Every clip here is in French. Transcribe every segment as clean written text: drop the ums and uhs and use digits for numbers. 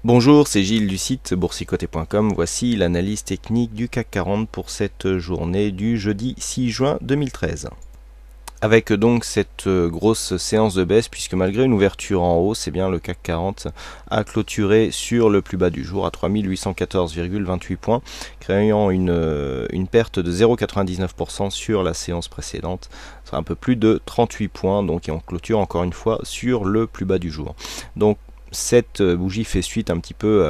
Bonjour, c'est Gilles du site boursicoté.com. Voici l'analyse technique du CAC 40 pour cette journée du jeudi 6 juin 2013. Avec donc cette grosse séance de baisse, puisque malgré une ouverture en hausse, bien le CAC 40 a clôturé sur le plus bas du jour à 3814,28 points, créant une perte de 0,99% sur la séance précédente. C'est un peu plus de 38 points, donc et on clôture encore une fois sur le plus bas du jour. Donc cette bougie fait suite un petit peu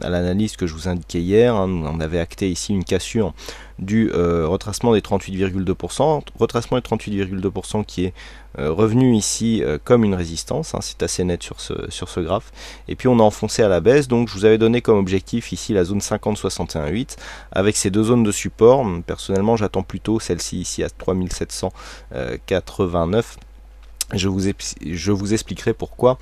à l'analyse que je vous indiquais hier. On avait acté ici une cassure du retracement des 38,2%, retracement des 38,2% qui est revenu ici comme une résistance, c'est assez net sur ce graphe, et puis on a enfoncé à la baisse. Donc je vous avais donné comme objectif ici la zone 50-61,8 avec ces deux zones de support. Personnellement j'attends plutôt celle-ci ici à 3789. Je vous expliquerai pourquoi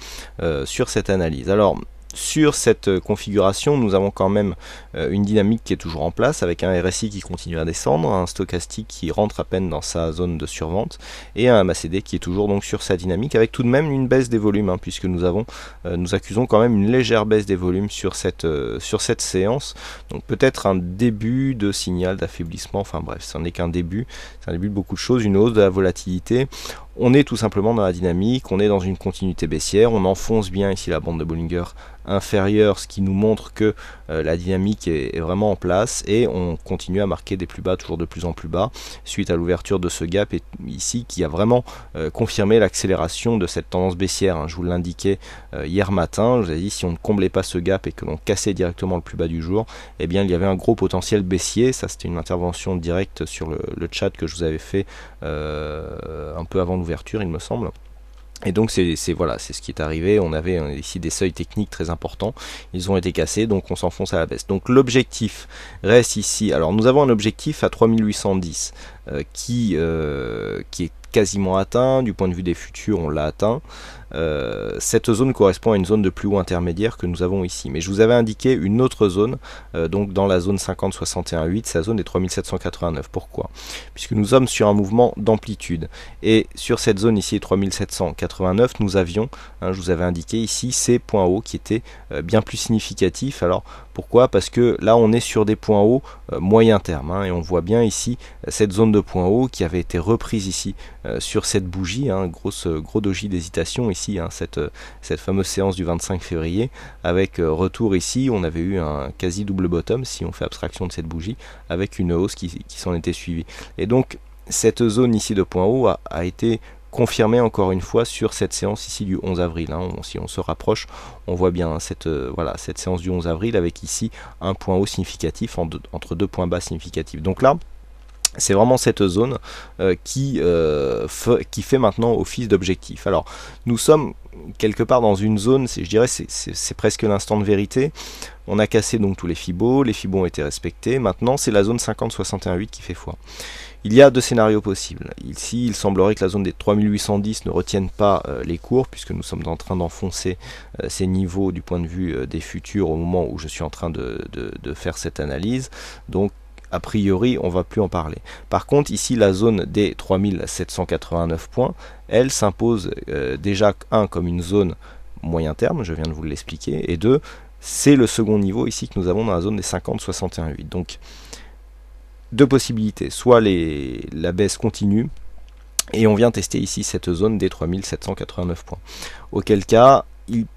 sur cette analyse. Alors, sur cette configuration, nous avons quand même une dynamique qui est toujours en place, avec un RSI qui continue à descendre, un stochastique qui rentre à peine dans sa zone de survente, et un MACD qui est toujours donc sur sa dynamique, avec tout de même une baisse des volumes, puisque nous accusons quand même une légère baisse des volumes sur cette séance. Donc peut-être un début de signal d'affaiblissement, enfin bref, ce n'est qu'un début, c'est un début de beaucoup de choses, une hausse de la volatilité. On est tout simplement dans la dynamique, on est dans une continuité baissière, on enfonce bien ici la bande de Bollinger inférieure, ce qui nous montre que la dynamique est vraiment en place, et on continue à marquer des plus bas, toujours de plus en plus bas, suite à l'ouverture de ce gap ici qui a vraiment confirmé l'accélération de cette tendance baissière. Je vous l'indiquais hier matin, je vous ai dit si on ne comblait pas ce gap et que l'on cassait directement le plus bas du jour, eh bien il y avait un gros potentiel baissier. Ça c'était une intervention directe sur le chat que je vous avais fait un peu avant l'ouverture, il me semble. Et donc c'est ce qui est arrivé. On avait ici des seuils techniques très importants, ils ont été cassés, donc on s'enfonce à la baisse. Donc l'objectif reste ici, alors nous avons un objectif à 3810 qui est quasiment atteint. Du point de vue des futurs, on l'a atteint. Cette zone correspond à une zone de plus haut intermédiaire que nous avons ici, mais je vous avais indiqué une autre zone, donc dans la zone 50-61,8, sa zone est 3789. Pourquoi? Puisque nous sommes sur un mouvement d'amplitude, et sur cette zone ici 3789, nous avions, je vous avais indiqué ici ces points hauts qui étaient bien plus significatifs. Alors pourquoi? Parce que là on est sur des points hauts moyen terme, et on voit bien ici cette zone de points hauts qui avait été reprise ici sur cette bougie, gros doji d'hésitation ici, cette fameuse séance du 25 février, avec retour ici, on avait eu un quasi double bottom si on fait abstraction de cette bougie, avec une hausse qui s'en était suivie. Et donc cette zone ici de point haut a été confirmée encore une fois sur cette séance ici du 11 avril. Si on se rapproche, on voit bien cette séance du 11 avril avec ici un point haut significatif entre deux points bas significatifs. Donc là, c'est vraiment cette zone qui fait maintenant office d'objectif. Alors, nous sommes quelque part dans une zone, je dirais, c'est presque l'instant de vérité. On a cassé donc tous les fibos ont été respectés. Maintenant, c'est la zone 50-61,8 qui fait foi. Il y a deux scénarios possibles. Ici, il semblerait que la zone des 3810 ne retienne pas les cours, puisque nous sommes en train d'enfoncer ces niveaux du point de vue des futurs au moment où je suis en train de faire cette analyse. Donc, a priori, on ne va plus en parler. Par contre, ici, la zone des 3789 points, elle s'impose déjà, comme une zone moyen terme, je viens de vous l'expliquer, et deux, c'est le second niveau ici que nous avons dans la zone des 50-61,8. Donc, deux possibilités. Soit la baisse continue, et on vient tester ici cette zone des 3789 points. Auquel cas, il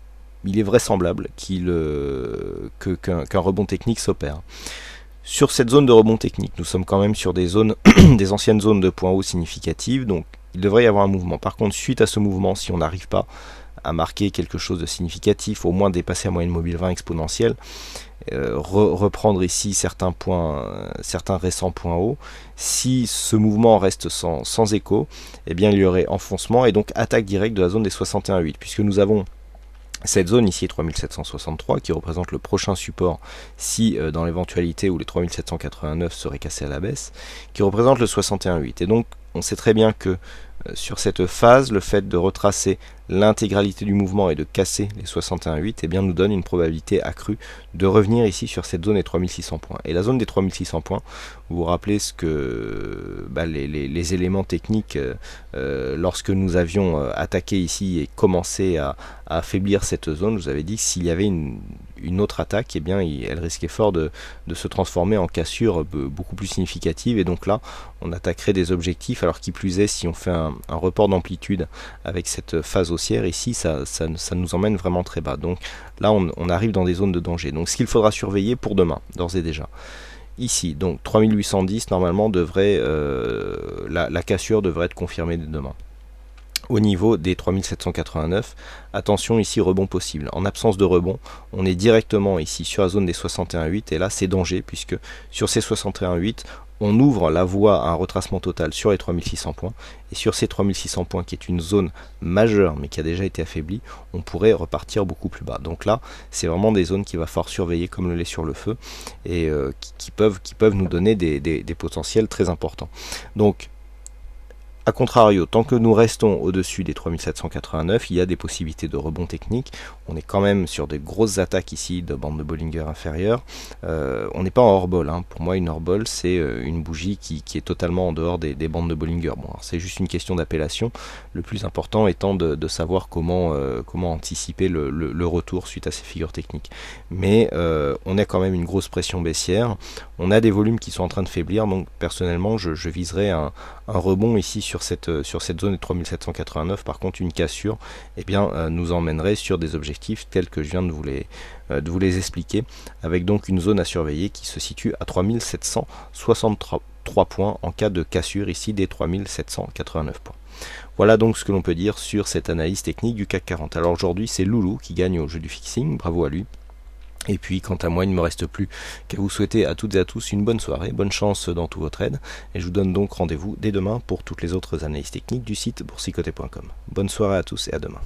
est vraisemblable qu'un rebond technique s'opère. Sur cette zone de rebond technique, nous sommes quand même sur des zones, des anciennes zones de points hauts significatives, donc il devrait y avoir un mouvement. Par contre, suite à ce mouvement, si on n'arrive pas à marquer quelque chose de significatif, au moins dépasser la moyenne mobile 20 exponentielle, reprendre ici certains récents points hauts, si ce mouvement reste sans écho, eh bien il y aurait enfoncement et donc attaque directe de la zone des 61,8, puisque nous avons cette zone ici est 3763 qui représente le prochain support si dans l'éventualité où les 3789 seraient cassés à la baisse, qui représente le 61,8. Et donc on sait très bien que sur cette phase, le fait de retracer l'intégralité du mouvement et de casser les 61,8, eh bien, nous donne une probabilité accrue de revenir ici sur cette zone des 3600 points. Et la zone des 3600 points, vous vous rappelez ce que les éléments techniques lorsque nous avions attaqué ici et commencé à affaiblir cette zone, je vous avais dit que s'il y avait une autre attaque, eh bien, elle risquait fort de se transformer en cassure beaucoup plus significative, et donc là on attaquerait des objectifs, alors qui plus est, si on fait un report d'amplitude avec cette phase haussière ici, ça nous emmène vraiment très bas. Donc là on arrive dans des zones de danger. Donc ce qu'il faudra surveiller pour demain, d'ores et déjà. Ici, donc 3810 normalement devrait, la cassure devrait être confirmée dès demain. Au niveau des 3789, attention ici, rebond possible. En absence de rebond, on est directement ici sur la zone des 61,8 et là c'est danger, puisque sur ces 61,8, on ouvre la voie à un retracement total sur les 3600 points, et sur ces 3600 points qui est une zone majeure mais qui a déjà été affaiblie, on pourrait repartir beaucoup plus bas. Donc là c'est vraiment des zones qu'il va falloir surveiller comme le lait sur le feu, et qui peuvent nous donner des potentiels très importants. Donc a contrario, tant que nous restons au-dessus des 3789, il y a des possibilités de rebond technique. On est quand même sur des grosses attaques ici de bande de Bollinger inférieure. On n'est pas en hors-bol. Pour moi, une hors-bol, c'est une bougie qui est totalement en dehors des bandes de Bollinger. Bon, c'est juste une question d'appellation. Le plus important étant de savoir comment anticiper le retour suite à ces figures techniques. Mais on a quand même une grosse pression baissière. On a des volumes qui sont en train de faiblir. Donc personnellement, je viserais un rebond ici sur cette zone des 3789. Par contre, une cassure nous emmènerait sur des objectifs tels que je viens de vous les expliquer, avec donc une zone à surveiller qui se situe à 3763 points en cas de cassure ici des 3789 points. Voilà donc ce que l'on peut dire sur cette analyse technique du CAC 40. Alors aujourd'hui, c'est Loulou qui gagne au jeu du fixing, bravo à lui. Et puis quant à moi, il ne me reste plus qu'à vous souhaiter à toutes et à tous une bonne soirée, bonne chance dans tous vos trades, et je vous donne donc rendez-vous dès demain pour toutes les autres analyses techniques du site boursicoté.com. Bonne soirée à tous et à demain.